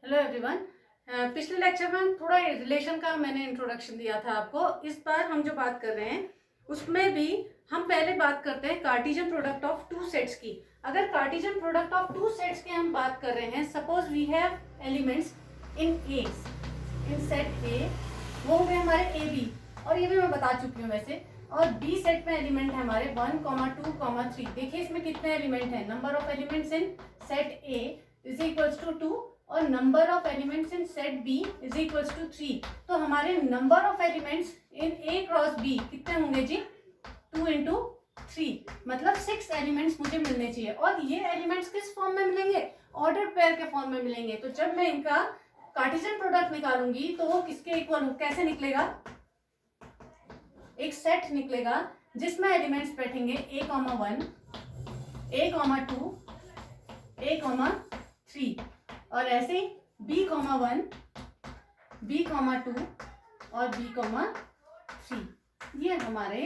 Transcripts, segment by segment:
Hello everyone. पिछले lecture में थोड़ा रिलेशन का मैंने इंट्रोडक्शन दिया था आपको। इस बार हम जो बात कर रहे हैं उसमें भी हम पहले बात करते हैं cartesian product of two sets की। अगर cartesian product of two sets की हम बात कर रहे हैं, suppose we have elements in set A, वो हो गए हमारे ए बी, और ये भी मैं बता चुकी हूँ वैसे। और बी सेट में एलिमेंट है हमारे 1, 2, 3। देखिए इसमें कितने एलिमेंट हैं। Number of elements in set A is equals to 2 और number of elements in set B is equals to 3। तो हमारे number of elements in A cross B कितने होंगे जी? 2 इंटू 3, मतलब 6 एलिमेंट्स मुझे मिलने चाहिए। और ये एलिमेंट्स किस फॉर्म में मिलेंगे? ऑर्डर पेयर के फॉर्म में मिलेंगे। तो जब मैं इनका कार्टेशियन प्रोडक्ट निकालूंगी तो वो किसके इक्वल कैसे निकलेगा? एक सेट निकलेगा जिसमें एलिमेंट्स बैठेंगे a,1, a,2, a,3 और ऐसे b,1, b,2 और b,3। ये हमारे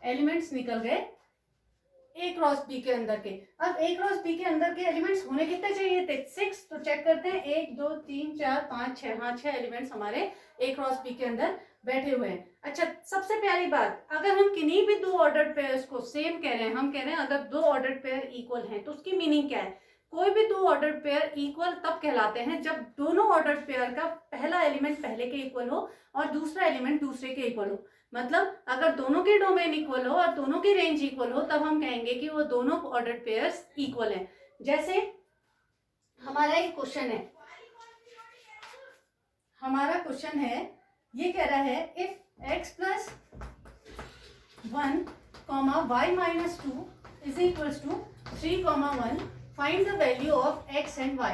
एलिमेंट्स निकल गए ए क्रॉस बी के अंदर के। अब ए क्रॉस बी के अंदर के एलिमेंट्स होने कितने चाहिए थे? 6। तो चेक करते हैं, 1 2 3 4 5 6। हाँ, 6 एलिमेंट्स हमारे ए क्रॉस बी के अंदर बैठे हुए हैं। अच्छा, सबसे प्यारी बात, अगर हम किन्हीं भी दो ऑर्डर्ड पेयर्स को सेम कह रहे हैं, हम कह रहे हैं अगर दो ऑर्डर्ड पेयर इक्वल हैं, तो उसकी मीनिंग क्या है? कोई भी दो ऑर्डर्ड पेयर इक्वल तब कहलाते हैं जब दोनों ऑर्डर्ड पेयर का पहला एलिमेंट पहले के इक्वल हो और दूसरा एलिमेंट दूसरे के इक्वल हो। मतलब अगर दोनों के डोमेन इक्वल हो और दोनों की रेंज इक्वल हो, तब हम कहेंगे कि वो दोनों ऑर्डर्ड पेयर्स इक्वल हैं। जैसे हमारा एक क्वेश्चन है, ये कह रहा है if x plus 1, y minus 2 is equals to 3, 1, find the value of x and y।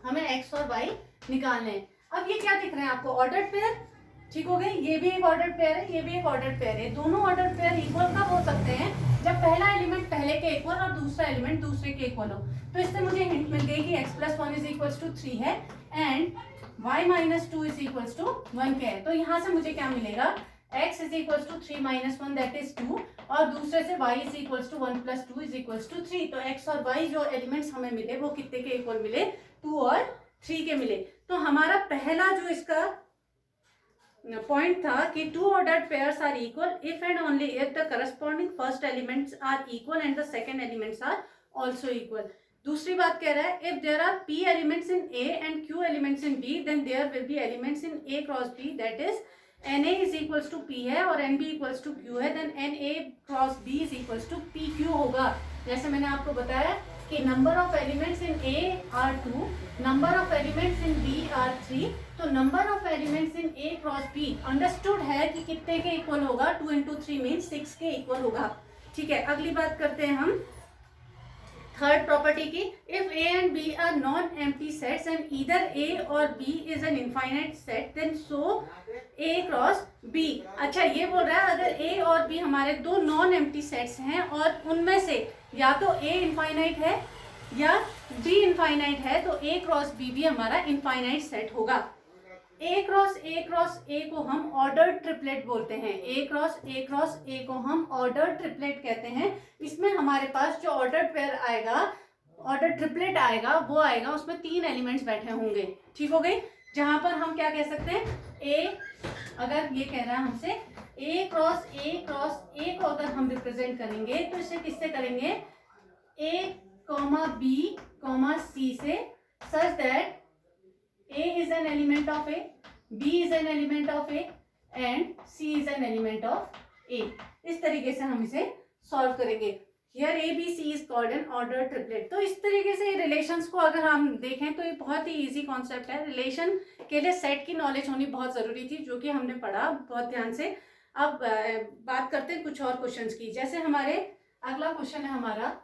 हमें x और y निकालने हैं। अब ये क्या दिख रहे हैं आपको? Ordered pair. ठीक हो गए, ये भी एक ऑर्डर्ड पेयर है, ये भी एक ऑर्डर्ड पेयर है। दोनों ऑर्डर्ड पेयर इक्वल कब हो सकते हैं? जब पहला एलिमेंट पहले के इक्वल और दूसरा एलिमेंट दूसरे के इक्वल हो। तो इससे मुझे हिंट मिल गई कि x plus 1 is equals to 3 है and y minus 2 is equals to 1 के है। तो यहाँ से मुझे क्या मिलेगा? x is equals to 3 minus 1 that is 2, और दूसरे से y is equals to 1 plus 2 is equals to 3। तो x और y जो एलिमेंट्स हमें मिले वो कितने के इक्वल मिले? 2 और 3 के मिले। तो हमारा पहला जो इसका पॉइंट था कि two ordered pairs are equal if and only if the corresponding first elements are equal and the second elements are also equal. दूसरी बात कह रहा है if there are p elements in a and q elements in b then there will be elements in a cross b that is na is equals to p है और nb equals to q है, then na cross b is equals to pq होगा। जैसे मैंने आपको बताया कि number of elements in a are 2, number of elements in b are 3। तो number of elements in a cross b understood है कि कितने के इक्वल होगा? 2 इंटू 3 मीन्स 6 के इक्वल होगा। ठीक है, अगली बात करते हैं हम थर्ड प्रॉपर्टी की। If a and b are non empty sets and either a or b is an infinite set then so a cross b। अच्छा, ये बोल रहा है अगर a और b हमारे दो नॉन एम्प्टी सेट्स हैं और उनमें से या तो a इनफाइनाइट है या b इनफाइनाइट है, तो a क्रॉस b भी हमारा इनफाइनाइट सेट होगा। a क्रॉस a को हम ऑर्डर ट्रिपलेट बोलते हैं। a क्रॉस a को हम ऑर्डर ट्रिपलेट कहते हैं। इसमें हमारे पास जो ऑर्डर पेयर आएगा, ऑर्डर ट्रिपलेट आएगा, वो आएगा उसमें 3 एलिमेंट्स बैठे होंगे। ठीक हो गई? जहां पर हम क्या कह सकते हैं, a अगर ये कह रहा है हमसे a क्रॉस a को अगर हम रिप्रेजेंट करेंगे तो इसे किससे करेंगे? a, b, c से, such that a is an element of a, b is an element of a and c is an element of a। इस तरीके से हम इसे सॉल्व करेंगे। Here a b c is called an ordered triplet। तो इस तरीके से रिलेशंस को अगर हम देखें तो ये बहुत ही इजी कॉन्सेप्ट है। रिलेशन के लिए सेट की नॉलेज होनी बहुत जरूरी थी, जो कि हमने पढ़ा बहुत ध्यान से। अब बात करते हैं कुछ और क्वेश्चंस की। जैसे हमारे अगला क्वेश्चन है हमारा,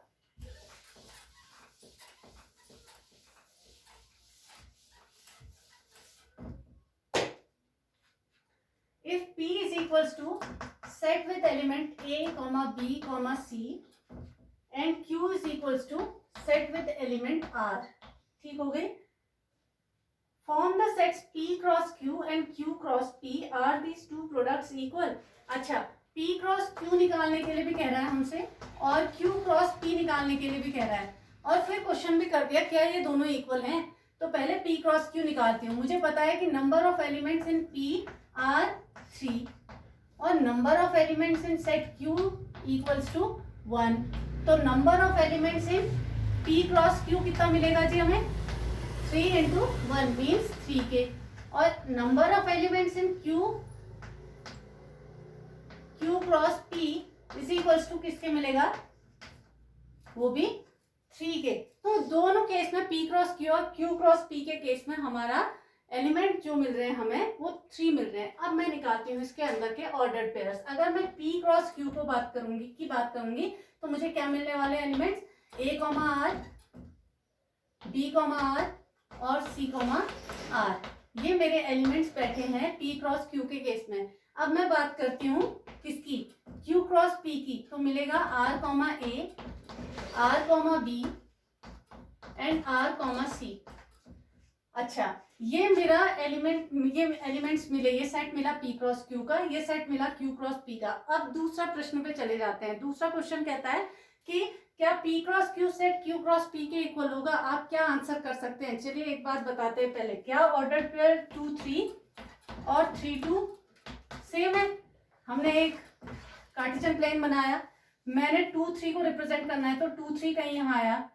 if p is equals to set with element a, b, c and q is equals to set with element r। ठीक हो गई? Form the sets p cross q and q cross p, are these two products equal? अच्छा, p cross q निकालने के लिए भी कह रहा है हमसे और q cross p निकालने के लिए भी कह रहा है, और फिर क्वेश्चन भी कर दिया क्या ये दोनों इक्वल हैं। तो पहले P क्रॉस Q निकालती हूँ। मुझे पता है कि number of elements in P are 3 और number of elements in set Q equals to 1। तो number of elements in P cross Q कितना मिलेगा जी हमें? 3 इंटू 1 मीन्स 3k। और number of elements in Q cross P is equals to किसके मिलेगा? वो भी 3k। तो दोनों केस में P क्रॉस Q और Q क्रॉस P के केस में हमारा एलिमेंट जो मिल रहे हैं हमें वो 3 मिल रहे हैं। अब मैं निकालती हूँ इसके अंदर के ऑर्डर्ड पेयर्स। अगर मैं P क्रॉस Q को बात करूंगी तो मुझे क्या मिलने वाले elements? A, R, B, R और C, R। ये मेरे एलिमेंट्स बैठे हैं P क्रॉस Q के केस में। अब मैं बात करती हूँ किसकी? Q क्रॉस P की। तो मिलेगा R, A, R, B and R, C। अच्छा, ये मेरा एलिमेंट्स मिले, ये सेट मिला P क्रॉस Q का, ये सेट मिला Q क्रॉस P का। अब दूसरा प्रश्न पे चले जाते हैं। दूसरा क्वेश्चन कहता है कि क्या P cross Q set Q cross P के इक्वल होगा? आप क्या आंसर कर सकते हैं? चलिए एक बात बताते हैं पहले। क्या ऑर्डर पेयर 2, 3 और 3, 2 सेम है? हमने एक कार्टेशियन प्लेन बनाया, मैंने 2, 3 को रिप्रेजेंट करना है, तो 2, 3 कहीं यहाँ आया,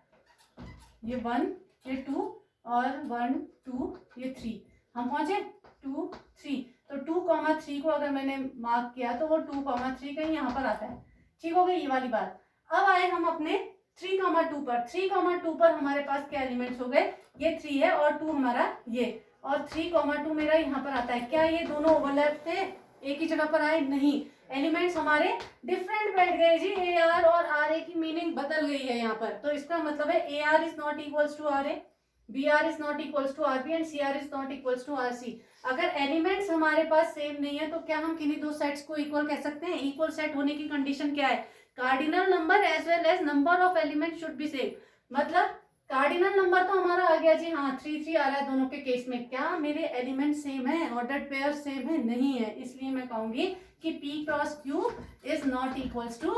ये 1, ये 2 और 1, 2, ये 3। हम पहुंचे 2, 3। तो 2, 3 को अगर मैंने मार्क किया तो वो 2, 3 कहीं यहाँ पर आता है। ठीक हो गई ये वाली बात। अब आए हम अपने 3, 2 पर। 3, 2 पर हमारे पास क्या एलिमेंट्स हो गए? ये 3 है और 2 हमारा ये, और 3, 2 मेरा यहाँ पर आता है। क्या ये दोनों ओवरलैप थे? एक ही जगह पर आए? नहीं, एलिमेंट्स हमारे डिफरेंट बैठ गए जी। ए आर और आर ए की मीनिंग बदल गई है यहाँ पर। तो इसका मतलब है A R is not equals to R A, B R is not equals to R B and C R is not equals to R C. अगर एलिमेंट्स हमारे पास सेम नहीं है तो क्या हम किन्हीं दो सेट्स को इक्वल कह सकते हैं? इक्वल सेट होने की कंडीशन क्या है? Cardinal number as well as number of element should be same. मतलब कार्डिनल नंबर तो हमारा आ गया जी, हाँ 3, 3 आ रहा है दोनों के केस में। क्या मेरे एलिमेंट सेम है? ऑर्डर्ड पेयर सेम है? नहीं है। इसलिए मैं कहूंगी कि P cross Q is not equals to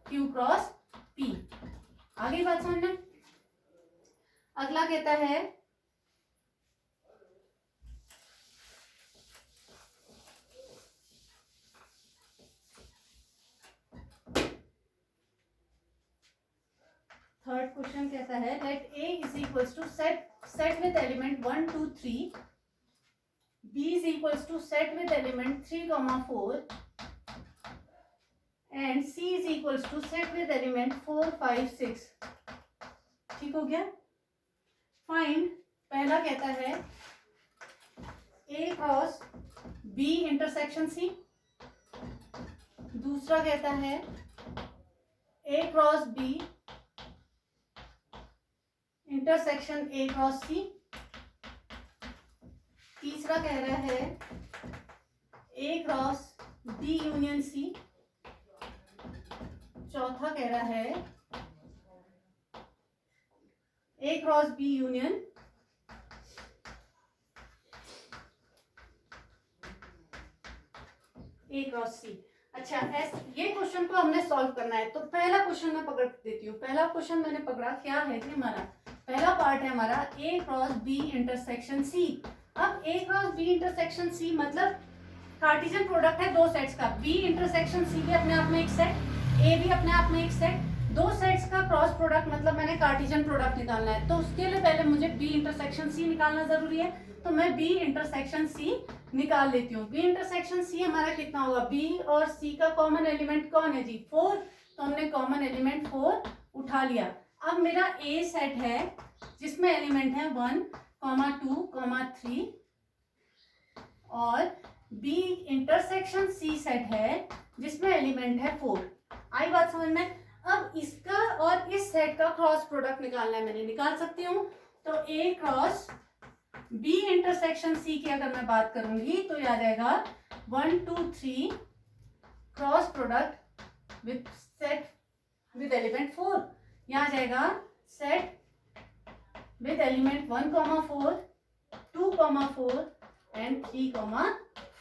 Q cross P। आगे बात समझ में? अगला कहता है थर्ड क्वेश्चन कहता है let A is equals to set with element 1, 2, 3, B is equals to set with element 3, 4 and C is equals to set with element 4, 5, 6। ठीक हो गया? फाइंड, पहला कहता है A cross B intersection C, दूसरा कहता है A cross B intersection A cross C, तीसरा कह रहा है A cross B union C, चौथा कह रहा है A cross B union A cross C। अच्छा, ये क्वेश्चन को हमने सॉल्व करना है। तो पहला क्वेश्चन मैं पकड़ देती हूँ। पहला क्वेश्चन मैंने पकड़ा, क्या है कि हमारा पहला पार्ट है हमारा A cross B intersection C। अब A cross B intersection C मतलब कार्टेशियन प्रोडक्ट है दो सेट्स का। B इंटरसेक्शन C भी अपने आप में एक सेट, A भी अपने आप में एक सेट, दो सेट्स का क्रॉस प्रोडक्ट मतलब मैंने कार्टेशियन प्रोडक्ट निकालना है। तो उसके लिए पहले मुझे B इंटरसेक्शन C निकालना जरूरी है। तो मैं B इंटरसेक्शन C निकाल लेती हूँ। B इंटरसेक्शन C हमारा कितना होगा? B और C का कॉमन एलिमेंट कौन है जी? 4। तो हमने कॉमन एलिमेंट 4 उठा लिया। अब मेरा A सेट है जिसमें एलिमेंट है 1, 2, 3 और B इंटरसेक्शन C सेट है जिसमें एलिमेंट है 4। आई बात समझ में? अब इसका और इस सेट का क्रॉस प्रोडक्ट निकालना है। मैंने निकाल सकती हूँ। तो A cross B intersection C की अगर मैं बात करूंगी तो ये आ जाएगा 1, 2, 3 cross product with set with element 4। यहाँ आ जाएगा सेट with element 1, 4, 2, 4 and 3,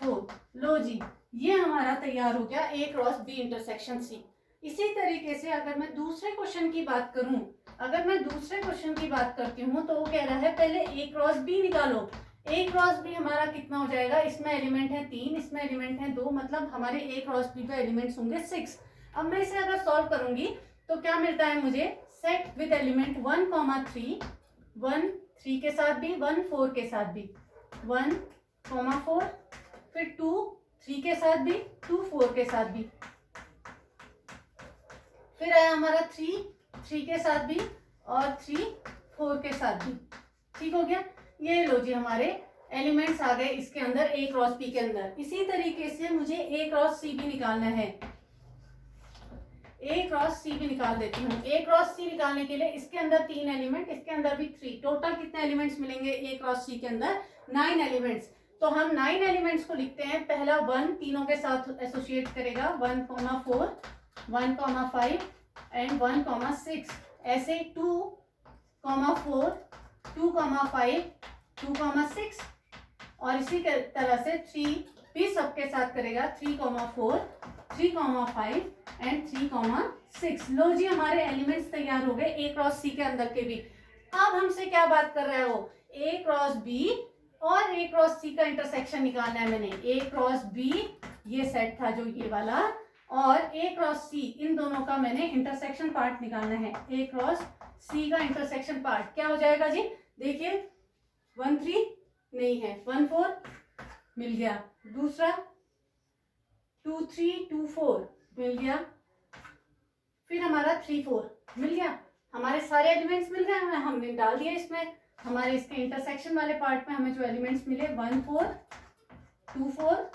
4। लो जी, ये हमारा तैयार हो गया A cross B intersection C। इसी तरीके से अगर मैं दूसरे क्वेश्चन की बात करूं, अगर मैं दूसरे क्वेश्चन की बात करती हूँ तो वो कह रहा है पहले ए क्रॉस बी निकालो। ए क्रॉस बी हमारा कितना हो जाएगा, इसमें एलिमेंट है 3, इसमें एलिमेंट है 2, मतलब हमारे ए क्रॉस बी पे एलिमेंट्स होंगे 6। अब मैं इसे अगर सॉल्व करूंगी तो क्या मिलता है मुझे, सेट विद एलिमेंट 1, 3, 1 3 के साथ भी, 1 4 के साथ भी, 1, 4, फिर 2 3 के साथ भी, 2 4 के साथ भी, फिर आया हमारा 3 3 के साथ भी और 3 4 के साथ भी। ठीक हो गया। ये लो जी हमारे एलिमेंट्स आ गए इसके अंदर ए क्रॉस बी के अंदर। इसी तरीके से मुझे ए क्रॉस सी भी निकालना है। ए क्रॉस सी भी निकाल देती हूँ। ए क्रॉस सी निकालने के लिए इसके अंदर 3 एलिमेंट, इसके अंदर भी 3, टोटल कितने एलिमेंट्स मिलेंगे ए क्रॉस सी के अंदर, 9 एलिमेंट्स। तो हम 9 एलिमेंट्स को लिखते हैं। पहला 1 तीनों के साथ एसोसिएट करेगा, 1, 4, 1, 5 एंड 1, 6। ऐसे 2, 4, 2, 5, 2, 6 और इसी तरह से 3 भी सबके साथ करेगा, 3, 4, 3, 5 एंड 3, 6। लो जी हमारे एलिमेंट्स तैयार हो गए ए क्रॉस सी के अंदर के भी। अब हमसे क्या बात कर रहे हो, ए क्रॉस बी और ए क्रॉस सी का इंटरसेक्शन निकालना है। मैंने ए क्रॉस बी ये सेट था जो ये वाला, और ए क्रॉस सी, इन दोनों का मैंने इंटरसेक्शन पार्ट निकालना है। ए क्रॉस सी का इंटरसेक्शन पार्ट क्या हो जाएगा जी, देखिए 1 3 नहीं है, 1 4 मिल गया, दूसरा 2 3 2 4 मिल गया, फिर हमारा 3 4 मिल गया। हमारे सारे एलिमेंट्स मिल गए हैं, हमने डाल दिया इसमें। हमारे इसके इंटरसेक्शन वाले पार्ट में हमें जो एलिमेंट्स मिले 1 4 2 4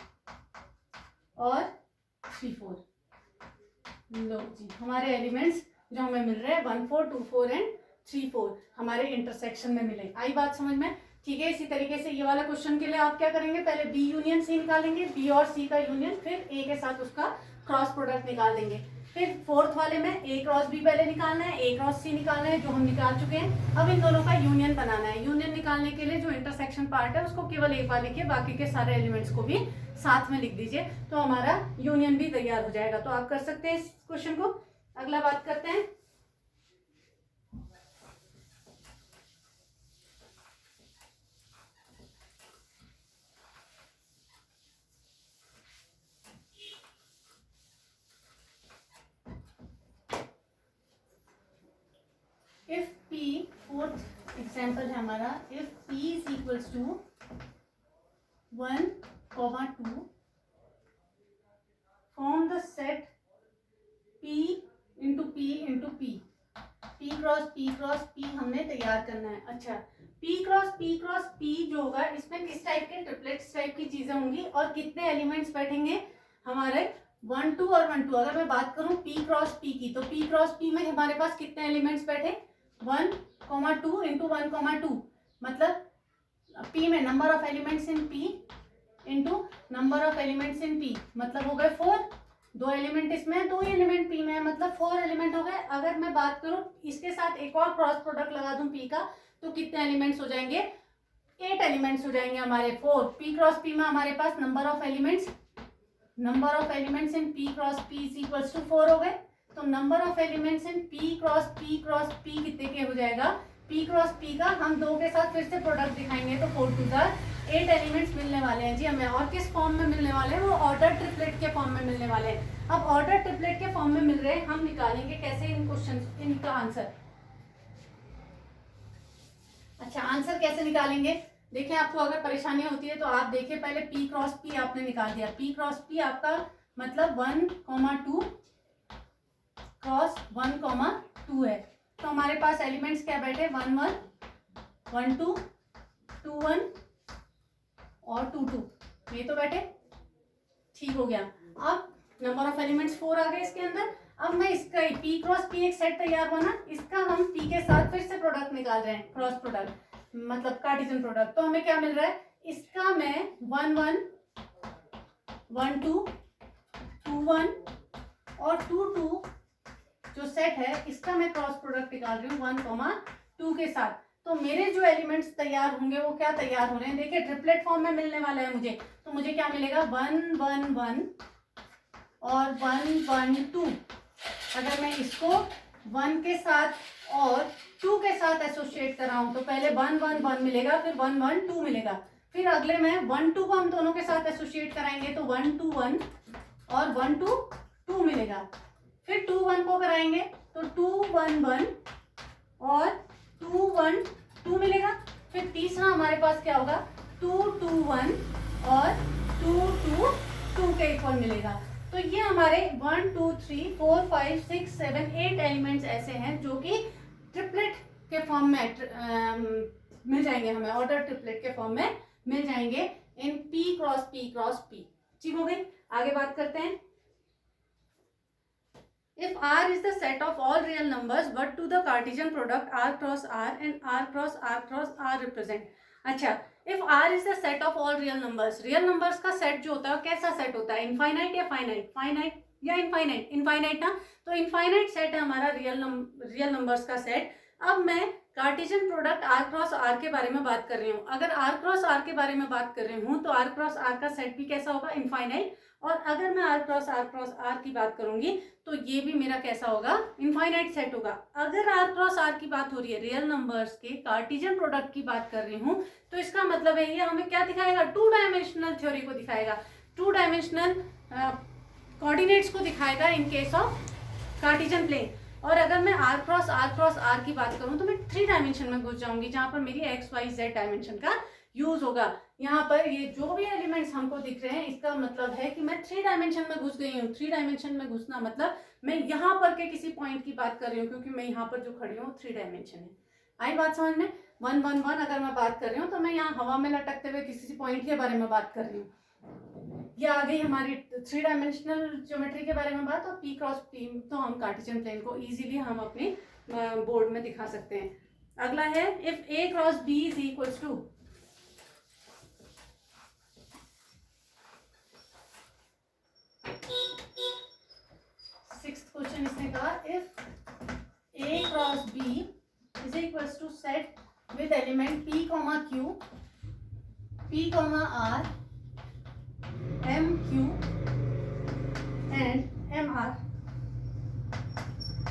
और 3 4। लो जी हमारे एलिमेंट्स जो हमें मिल रहे हैं 1 4 2 4 एंड 3 4 हमारे इंटरसेक्शन में मिले। आई बात समझ में? ठीक है। इसी तरीके से ये वाला क्वेश्चन के लिए आप क्या करेंगे, पहले बी यूनियन सी निकालेंगे, बी और सी का यूनियन, फिर ए के साथ उसका क्रॉस प्रोडक्ट निकाल देंगे। फिर फोर्थ वाले में ए क्रॉस बी पहले निकालना है, ए क्रॉस सी निकालना है, जो हम निकाल चुके हैं। अब इन दोनों का यूनियन बनाना है। यूनियन निकालने के लिए जो इंटरसेक्शन पार्ट है उसको केवल एक बार लिखिए, बाकी के सारे एलिमेंट्स को भी साथ में लिख दीजिए, तो हमारा यूनियन भी तैयार हो जाएगा। तो आप कर सकते हैं इस क्वेश्चन को। अगला बात करते हैं, इफ P, फोर्थ एग्जाम्पल है हमारा, if P is equals to 1, 2 form the set P into P into P, P cross P हमने तैयार करना है। अच्छा, P क्रॉस P जो होगा इसमें किस टाइप के, ट्रिपलेट्स टाइप की चीजें होंगी, और कितने एलिमेंट्स बैठेंगे हमारे 1 2 और 1 2। अगर मैं बात करूं P क्रॉस P की, तो P क्रॉस P में हमारे पास कितने एलिमेंट्स बैठे, 1, 2 इंटू 1, 2, मतलब P में number of elements in P into number of elements in P, मतलब हो गए 4। 2 एलिमेंट इसमें, 2 एलिमेंट P में है, मतलब 4 एलिमेंट हो गए। अगर मैं बात करूं इसके साथ एक और क्रॉस प्रोडक्ट लगा दूं P का, तो कितने एलिमेंट्स हो जाएंगे, 8 एलिमेंट्स हो जाएंगे हमारे। 4 P क्रॉस P में हमारे पास number of elements in P cross P is equals to 4 हो गए। तो number of elements in P cross P कितने के हो जाएगा, P क्रॉस P का हम 2 के साथ फिर से प्रोडक्ट दिखाएंगे, तो 4 2 8 एलिमेंट्स मिलने वाले हैं जी हमें। और किस फॉर्म में मिलने वाले हैं, वो ऑर्डर ट्रिपलेट के फॉर्म में मिलने वाले हैं। अब ऑर्डर ट्रिपलेट के फॉर्म में मिल रहे हैं, हम निकालेंगे कैसे इन क्वेश्चन, इनका आंसर। अच्छा, आंसर कैसे निकालेंगे, देखिए आपको अगर परेशानी होती है तो आप देखिए, पहले P क्रॉस P आपने निकाल दिया। P क्रॉस P आपका मतलब 1, 2 क्रॉस 1, 2 है। तो हमारे पास एलिमेंट्स क्या बैठे, 1 1, 1 2, 2 1 और 2 2, ये तो बैठे। ठीक हो गया। अब नंबर ऑफ एलिमेंट्स 4 आ गए इसके अंदर। अब मैं इसका P क्रॉस P एक सेट तैयार बना, इसका हम P के साथ फिर से प्रोडक्ट निकाल रहे हैं, क्रॉस प्रोडक्ट मतलब कार्टेशियन प्रोडक्ट। तो हमें क्या मिल रहा है, इसका मैं 1 1, 1 2, 2 1 और 2 2 जो सेट है इसका मैं क्रॉस प्रोडक्ट निकाल रही हूँ 1, 2 के साथ। तो मेरे जो एलिमेंट्स तैयार होंगे वो क्या तैयार हो रहे हैं, देखिए ट्रिपलेट फॉर्म में मिलने वाला है मुझे। तो मुझे क्या मिलेगा, 1 1 1 और 1 1 2। अगर मैं इसको 1 के साथ और 2 के साथ एसोसिएट कर रहा हूं तो पहले 1 1 1 मिलेगा, फिर 1 1 2 मिलेगा, फिर अगले में 1 2 को हम दोनों के साथ एसोसिएट कराएंगे तो 1 2 1 और 1 2 2 मिलेगा, फिर 2 1 को कराएंगे तो 2 1 1 और 2 1 2 मिलेगा, फिर तीसरा हमारे पास क्या होगा 2 2 1 और 2 2 2 के इक्वल मिलेगा। तो ये हमारे 1 2 3 4 5 6 7 8 एलिमेंट्स ऐसे हैं जो कि ट्रिपलेट के फॉर्म में मिल जाएंगे, हमें ऑर्डर ट्रिपलेट के फॉर्म में मिल जाएंगे इन P cross P cross P। ठीक हो गई, आगे बात करते हैं। If R is the set of all real numbers but to the Cartesian product R cross R and R cross R represent। अच्छा, if R is the set of all real numbers, real numbers का set जो होता है कैसा set होता है, infinite या finite, finite या इनफाइनाइट, इनफाइनाइट ना, तो इनफाइनाइट सेट है हमारा रियल नंबर्स का सेट। अब मैं Cartesian product R cross R के बारे में बात कर रही हूँ, अगर R क्रॉस R के बारे में बात कर रही हूँ तो R क्रॉस R का सेट भी कैसा होगा, इनफाइनाइट, और अगर मैं R क्रॉस R की बात करूंगी तो ये भी मेरा कैसा होगा, इनफाइनाइट सेट होगा। अगर R क्रॉस R की बात हो रही है, रियल नंबर्स के कार्टेशियन प्रोडक्ट की बात कर रही हूँ, तो इसका मतलब है ये हमें क्या दिखाएगा, 2 डायमेंशनल थ्योरी को दिखाएगा, 2 डायमेंशनल कोऑर्डिनेट्स को दिखाएगा in case of cartesian plane. और अगर मैं R क्रॉस R की बात करूं तो मैं 3 डायमेंशन में घुस जाऊंगी, जहां पर मेरी एक्स वाई जेड डायमेंशन का यूज होगा। यहाँ पर ये जो भी एलिमेंट्स हमको दिख रहे हैं इसका मतलब है कि मैं 3 डायमेंशन में घुस गई हूँ। 3 डायमेंशन में घुसना मतलब मैं यहाँ पर के किसी पॉइंट की बात कर रही हूँ, क्योंकि मैं यहाँ पर जो खड़ी हूँ 3 डायमेंशन है। आई बात समझ में, 1 1 1 अगर मैं बात कर रही हूँ तो मैं यहाँ हवा में लटकते हुए किसी पॉइंट के बारे में बात कर रही हूँ। ये आ गई हमारी 3 डायमेंशनल ज्योमेट्री के बारे में बात। और P क्रॉस P तो हम कार्टेशियन प्लेन को इजीली हम अपने बोर्ड में दिखा सकते हैं। अगला है if A cross B is equals to, sixth question इसने कहा if A cross B is equals to set with element P comma Q, P comma R, M Q and M R।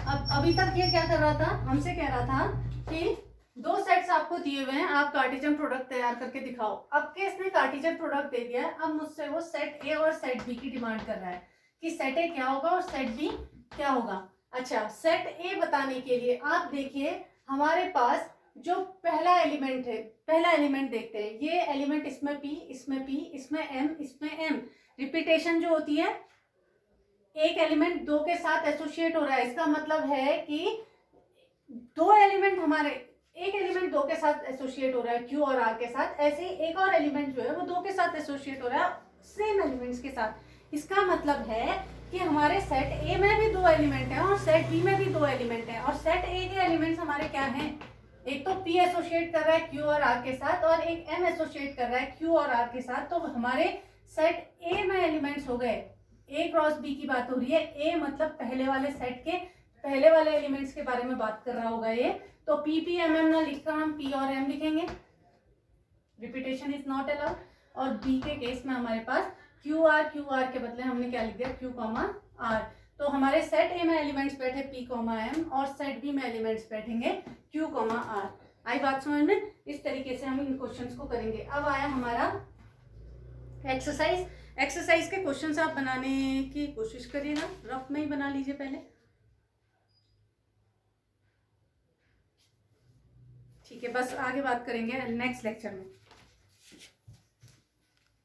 अब अभी तक ये क्या कर रहा था, हमसे कह रहा था कि 2 सेट्स आपको दिए हुए हैं, आप कार्टेशियन प्रोडक्ट तैयार करके दिखाओ। अब के इसने कार्टेशियन प्रोडक्ट दे दिया है, अब मुझसे वो सेट ए और सेट बी की डिमांड कर रहा है कि सेट ए क्या होगा और सेट बी क्या होगा। अच्छा, सेट ए बताने के लिए आप देखिए हमारे पास जो पहला एलिमेंट है, पहला एलिमेंट देखते हैं, ये एलिमेंट इसमें P, इसमें P, इसमें M, इसमें M। रिपीटेशन जो होती है, एक एलिमेंट 2 के साथ एसोसिएट हो रहा है, इसका मतलब है कि 2 एलिमेंट हमारे, एक एलिमेंट 2 के साथ एसोसिएट हो रहा है Q और R के साथ, ऐसे ही एक और एलिमेंट जो है वो 2 के साथ एसोसिएट हो रहा है सेम एलिमेंट्स के साथ। इसका मतलब है कि हमारे सेट ए में भी 2 एलिमेंट है और सेट बी में भी 2 एलिमेंट है, और सेट ए के एलिमेंट्स हमारे क्या हैं, एक तो P एसोसिएट कर रहा है Q और R के साथ और एक M एसोसिएट कर रहा है Q और R के साथ। तो हमारे सेट A में एलिमेंट्स हो गए, A क्रॉस B की बात हो रही है, A मतलब पहले वाले सेट के पहले वाले एलिमेंट्स के बारे में बात कर रहा होगा ये, तो P P M M ना लिखकर हम P और M लिखेंगे, रिपीटेशन इज नॉट अलाउड। और B के केस में हमारे पास Q R के बदले हमने क्या लिख दिया, Q कॉमा R। तो हमारे सेट ए में एलिमेंट्स बैठे P कॉमा M और सेट बी में एलिमेंट्स बैठेंगे Q कॉमा R। आई बात समझ में, इस तरीके से हम इन क्वेश्चंस को करेंगे। अब आया हमारा एक्सरसाइज। एक्सरसाइज के क्वेश्चंस आप बनाने की कोशिश करिएगा, रफ में ही बना लीजिए पहले, ठीक है। बस आगे बात करेंगे नेक्स्ट लेक्चर में।